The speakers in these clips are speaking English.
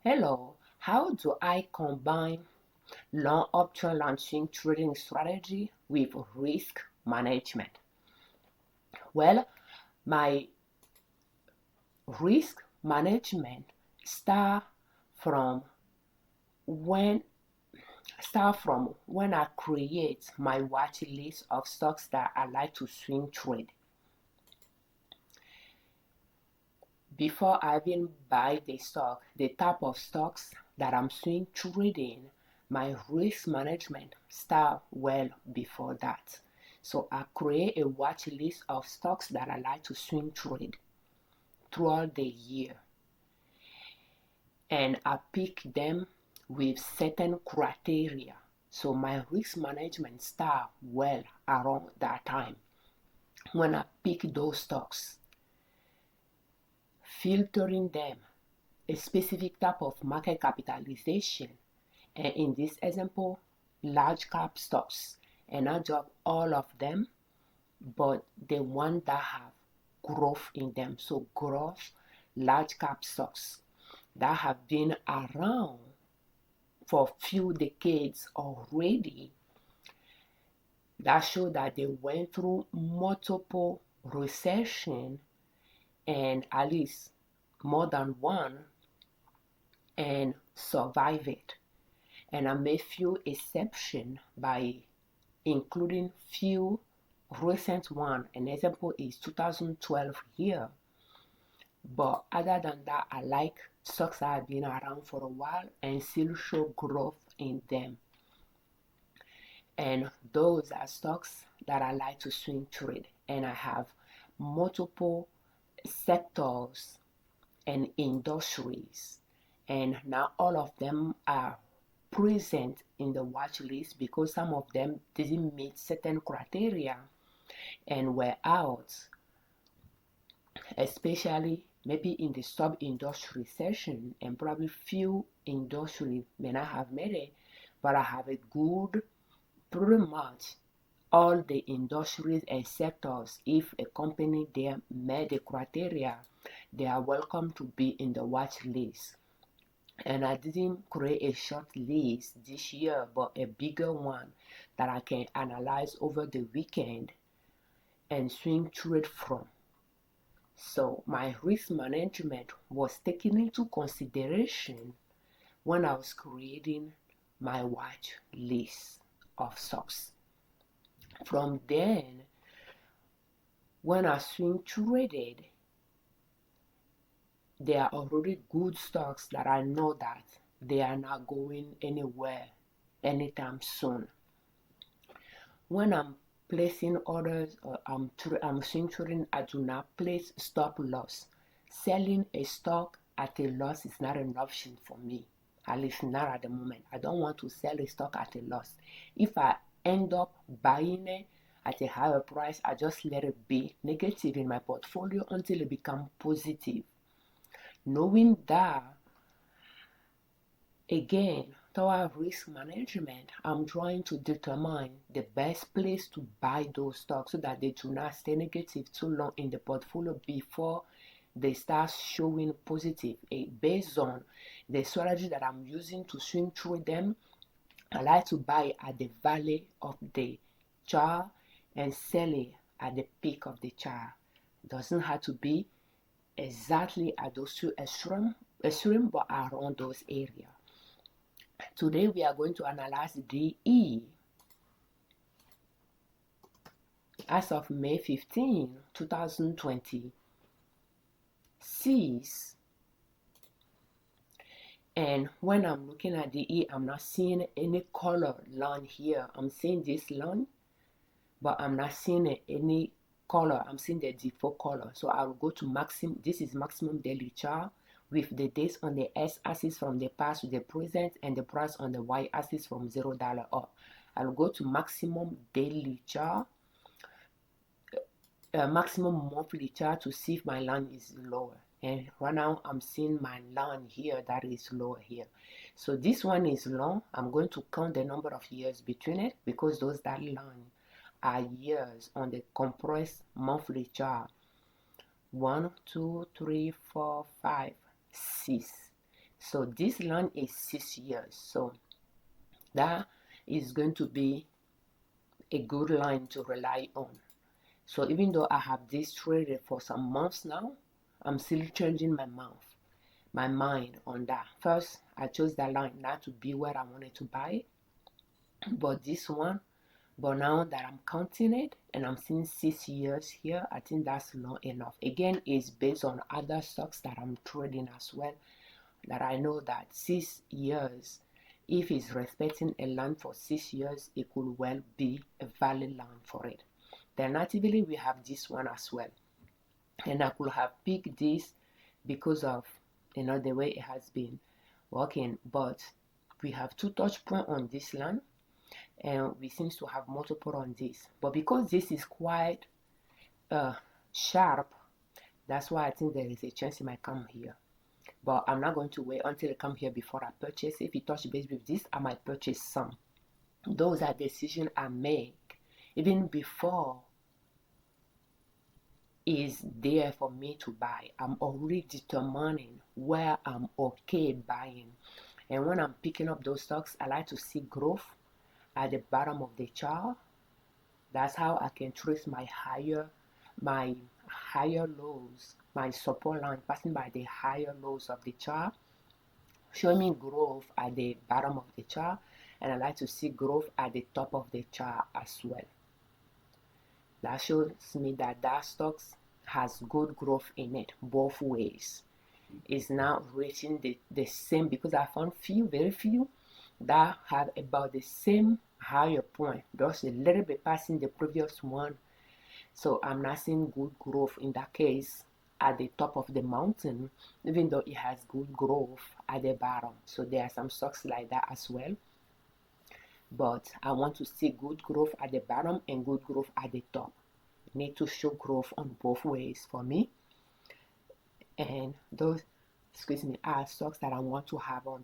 Hello, how do I combine long option launching trading strategy with risk management? Well, my risk management start from when when I create my watch list of stocks that I like to swing trade. Before I even buy the stock, the type of stocks that I'm swing trading, my risk management start well before that. So I create a watch list of stocks that I like to swing trade throughout the year. And I pick them with certain criteria. So my risk management start well around that time when I pick those stocks, filtering them a specific type of market capitalization, and in this example, large cap stocks, and not just all of them, but the one that have growth in them. So growth, large cap stocks that have been around for few decades already, that show that they went through multiple recession and at least more than one and survive it. And I made few exceptions by including few recent one. An example is 2012 here. But other than that, I like stocks that have been around for a while and still show growth in them. And those are stocks that I like to swing trade. And I have multiple sectors and industries. And now all of them are present in the watch list because some of them didn't meet certain criteria and were out, especially maybe in the sub-industry session, and probably few industry may not have made it, but I have a good, pretty much all the industries and sectors. If a company there met the criteria, they are welcome to be in the watch list. And I didn't create a short list this year, but a bigger one that I can analyze over the weekend and swing trade from. So my risk management was taken into consideration when I was creating my watch list of stocks. From then, when I swing traded, there are already good stocks that I know that they are not going anywhere anytime soon. When I'm placing orders or I'm swing trading, I do not place stop loss. Selling a stock at a loss is not an option for me, at least not at the moment. I don't want to sell a stock at a loss. If I end up buying it at a higher price, I just let it be negative in my portfolio until it becomes positive. Knowing that, again, toward risk management, I'm trying to determine the best place to buy those stocks so that they do not stay negative too long in the portfolio before they start showing positive. Based on the strategy that I'm using to swing through them, I like to buy at the valley of the chart and sell it at the peak of the chart. It doesn't have to be exactly at those two extreme, but around those areas. Today we are going to analyze DE. As of May 15, 2026, and when I'm looking at DE, I'm not seeing any color line here. I'm seeing this line, but I'm not seeing any color. I'm seeing the default color. So I'll go to maximum. This is maximum daily chart with the dates on the x-axis from the past to the present and the price on the y-axis from $0 up. I'll go to maximum daily chart, maximum monthly chart to see if my line is lower. And right now I'm seeing my line here that is lower here. So this one is long. I'm going to count the number of years between it because those that line are years on the compressed monthly chart. 1, 2, 3, 4, 5, 6. So this line is 6 years. So that is going to be a good line to rely on. So even though I have this traded for some months now, I'm still changing my mind on that. First, I chose that line not to be where I wanted to buy, but this one. But now that I'm counting it and I'm seeing 6 years here, I think that's not enough. Again, it's based on other stocks that I'm trading as well, that I know that 6 years, if it's respecting a line for 6 years, it could well be a valid line for it. Alternatively, we have this one as well. And I could have picked this because of, the way it has been working. But we have 2 touch points on this line, and we seem to have multiple on this. But because this is quite sharp, that's why I think there is a chance it might come here. But I'm not going to wait until it come here before I purchase. If it touch base with this, I might purchase some. Those are decisions I make even before is there for me to buy. I'm already determining where I'm okay buying. And when I'm picking up those stocks, I like to see growth at the bottom of the chart. That's how I can trace my higher lows, my support line passing by the higher lows of the chart, showing me growth at the bottom of the chart, and I like to see growth at the top of the chart as well. That shows me that stocks has good growth in it both ways. It's now reaching the same, because I found very few that have about the same higher point, just a little bit passing the previous one. So I'm not seeing good growth in that case at the top of the mountain, even though it has good growth at the bottom. So there are some stocks like that as well. But I want to see good growth at the bottom and good growth at the top. Need to show growth on both ways for me. And those, are stocks that I want to have on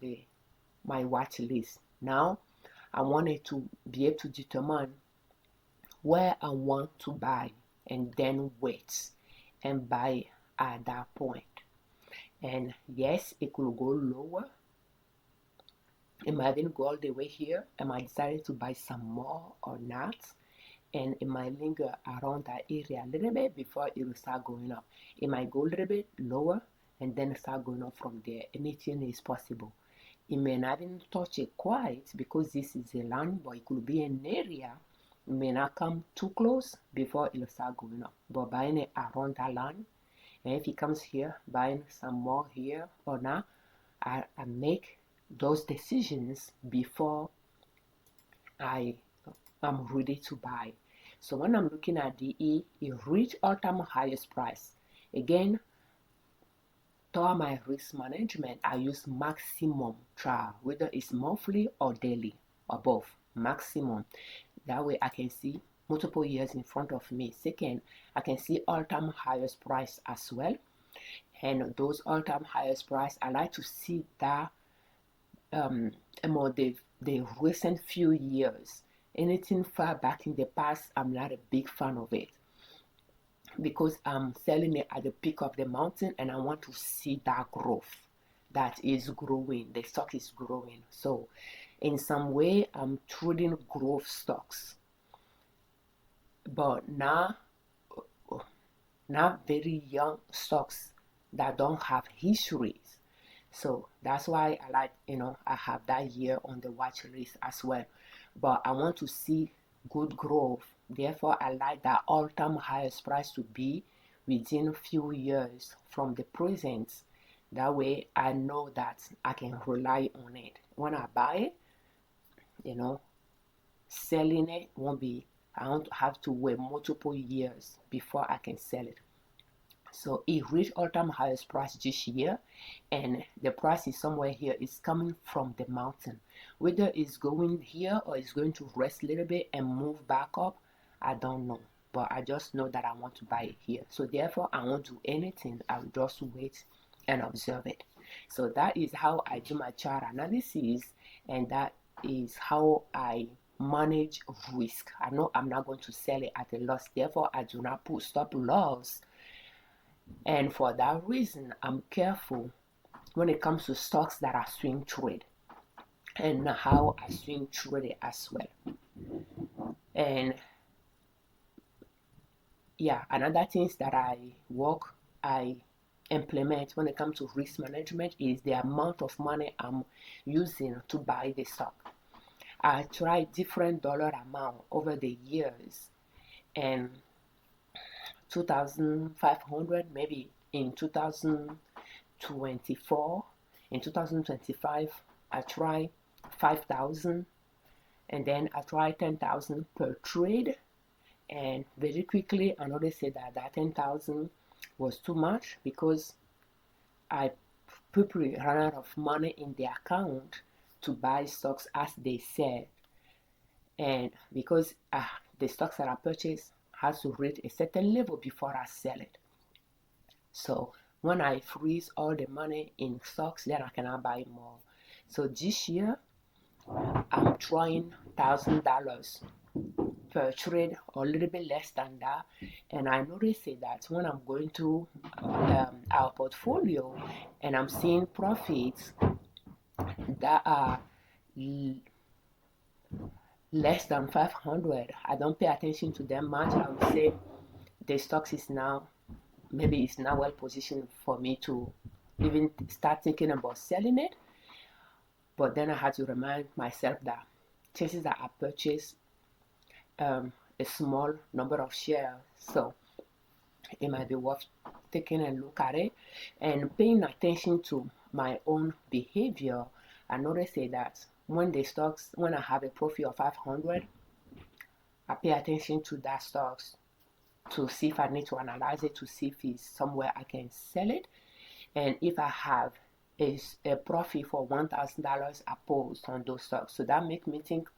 my watch list. Now, I wanted to be able to determine where I want to buy and then wait and buy at that point. And yes, it could go lower. It might even go all the way here. I might decide to buy some more or not. And it might linger around that area a little bit before it will start going up. It might go a little bit lower and then start going up from there. Anything is possible. It may not even touch it quite because this is a line, but it could be an area. It may not come too close before it will start going up. But buying it around that line, and if it comes here, buying some more here or not, I make those decisions before I'm ready to buy. So when I'm looking at DE, it reached all-time highest price. Again, toward my risk management, I use maximum trial, whether it's monthly or daily or both. Maximum. That way I can see multiple years in front of me. Second, I can see all-time highest price as well. And those all-time highest price, I like to see that among the recent few years. Anything far back in the past, I'm not a big fan of it, because I'm selling it at the peak of the mountain and I want to see that growth that is growing. The stock is growing. So in some way, I'm trading growth stocks, but not very young stocks that don't have histories. So that's why I like, I have that year on the watch list as well. But I want to see good growth. Therefore, I like that all-time highest price to be within a few years from the present. That way, I know that I can rely on it. When I buy it, selling it won't be, I won't have to wait multiple years before I can sell it. So it reached all-time highest price this year, and the price is somewhere here. It's coming from the mountain. Whether it's going here or it's going to rest a little bit and move back up, I don't know. But I just know that I want to buy it here. So therefore, I won't do anything. I'll just wait and observe it. So that is how I do my chart analysis, and that is how I manage risk. I know I'm not going to sell it at a loss. Therefore, I do not put stop loss. And for that reason, I'm careful when it comes to stocks that are swing trade, and how I swing trade it as well. And yeah, another things that I implement when it comes to risk management is the amount of money I'm using to buy the stock. I tried different dollar amount over the years, and 2,500 maybe in 2024, in 2025 I try 5,000, and then I try 10,000 per trade. And very quickly I noticed that 10,000 was too much, because I quickly ran out of money in the account to buy stocks as they said. And because the stocks that I purchased has to reach a certain level before I sell it. So when I freeze all the money in stocks, then I cannot buy more. So this year I'm trying $1,000 per trade, or a little bit less than that. And I noticed that when I'm going through our portfolio and I'm seeing profits that are less than 500, I don't pay attention to them much. I would say the stocks is now, maybe it's now well positioned for me to even start thinking about selling it. But then I had to remind myself that chances that I purchase a small number of shares, so it might be worth taking a look at it and paying attention to my own behavior. I noticed that when I have a profit of 500, I pay attention to that stocks to see if I need to analyze it, to see if it's somewhere I can sell it. And if I have a profit for $1,000, I post on those stocks. So that makes me think,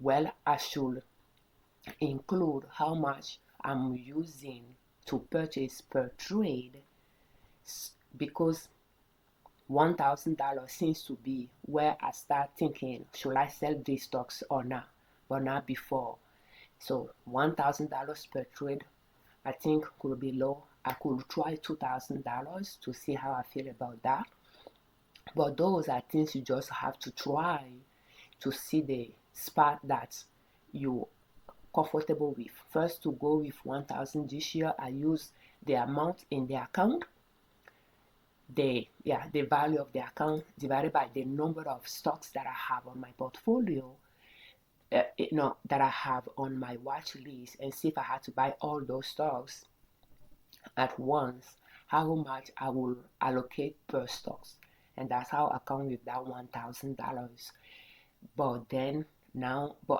well, I should include how much I'm using to purchase per trade, because $1,000 seems to be where I start thinking, should I sell these stocks or not, but not before. So $1,000 per trade, I think could be low. I could try $2,000 to see how I feel about that. But those are things you just have to try to see the spot that you comfortable with. First, to go with 1,000 this year, I use the amount in the account, the value of the account divided by the number of stocks that I have on my portfolio, that I have on my watch list, and see if I had to buy all those stocks at once, how much I will allocate per stocks. And that's how I come with that $1,000. But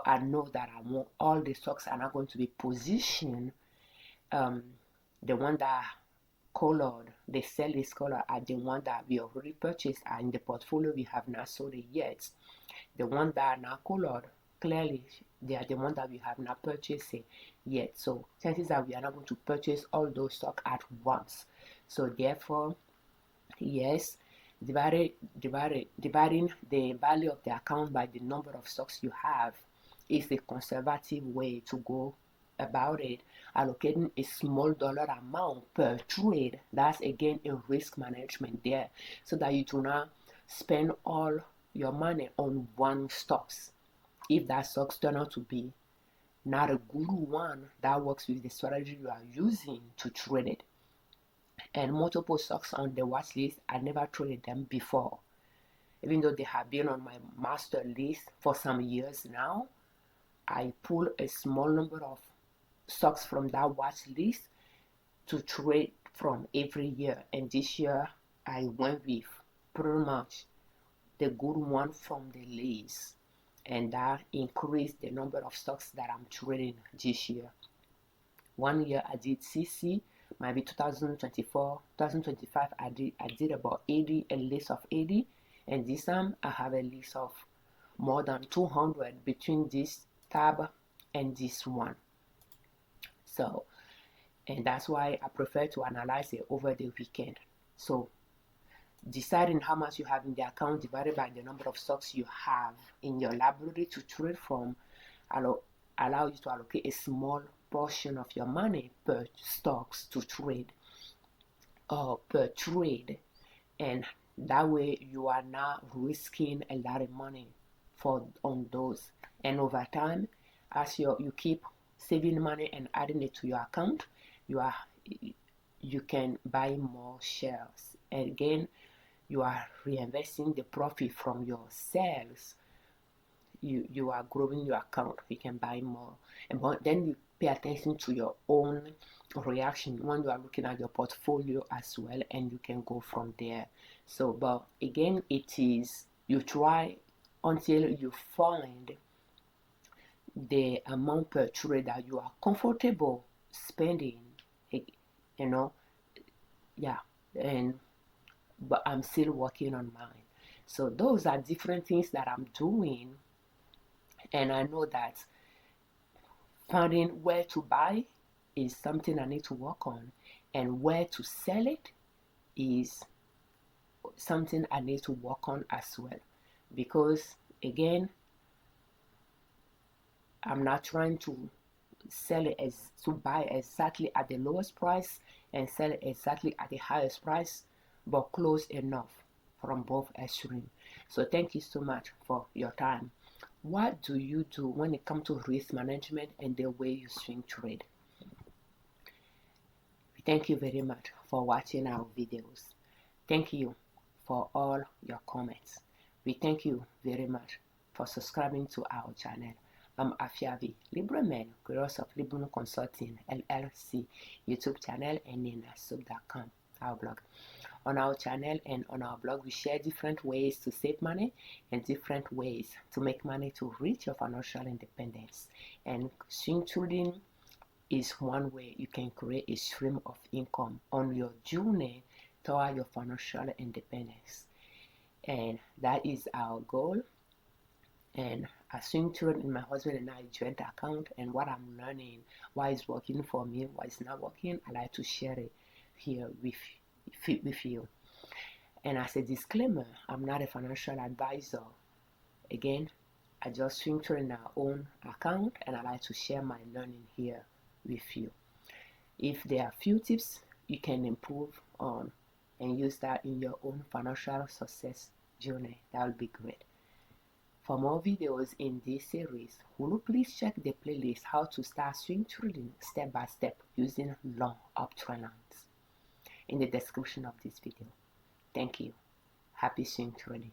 I know that I want all the stocks are not going to be positioned. The one that colored, the sell is colored, are the one that we already purchased, are in the portfolio. We have not sold it yet. The one that are not colored, clearly they are the one that we have not purchased it yet. So chances are we are not going to purchase all those stocks at once. So therefore, yes, dividing the value of the account by the number of stocks you have is the conservative way to go about it. Allocating a small dollar amount per trade, that's again a risk management there, so that you do not spend all your money on one stocks. If that stocks turn out to be not a good one that works with the strategy you are using to trade it. And multiple stocks on the watch list, I never traded them before, even though they have been on my master list for some years now. I pull a small number of stocks from that watch list to trade from every year, and this year I went with pretty much the good one from the list, and that increased the number of stocks that I'm trading this year. One year I did CC, maybe 2024, 2025 I did about 80, a list of 80, and this time I have a list of more than 200 between this tab and this one. So, and that's why I prefer to analyze it over the weekend. So deciding how much you have in the account divided by the number of stocks you have in your library to trade from allow you to allocate a small portion of your money per stocks to trade, or per trade, and That way you are not risking a lot of money on those. And over time, as you keep saving money and adding it to your account, you can buy more shares. And again, you are reinvesting the profit from your sales. You are growing your account. You can buy more, but then you pay attention to your own reaction when you are looking at your portfolio as well, and you can go from there. So, but again, it is, you try until you find the amount per trade that you are comfortable spending, you know. Yeah. And but I'm still working on mine. So those are different things that I'm doing, and I know that finding where to buy is something I need to work on, and where to sell it is something I need to work on as well. Because again, I'm not trying to sell it as to buy exactly at the lowest price and sell it exactly at the highest price, but close enough from both extremes. So thank you so much for your time. What do you do when it comes to risk management and the way you swing trade? Thank you very much for watching our videos. Thank you for all your comments. We thank you very much for subscribing to our channel. I'm Afiavi, Liberman, creator of Liberman Consulting, L.L.C, YouTube channel, and ninasub.com, our blog. On our channel and on our blog, we share different ways to save money and different ways to make money to reach your financial independence. And swing trading is one way you can create a stream of income on your journey toward your financial independence. And that is our goal. And I swing trade in my husband and I joint account, and what I'm learning, why it's working for me, why it's not working, I like to share it here with you. And as a disclaimer, I'm not a financial advisor. Again, I just swing trade in our own account, and I like to share my learning here with you. If there are few tips you can improve on and use that in your own financial success journey, that would be great. For more videos in this series, will you please check the playlist How to Start Swing Trading Step by Step Using Long Uptrend Lines in the description of this video. Thank you. Happy swing trading.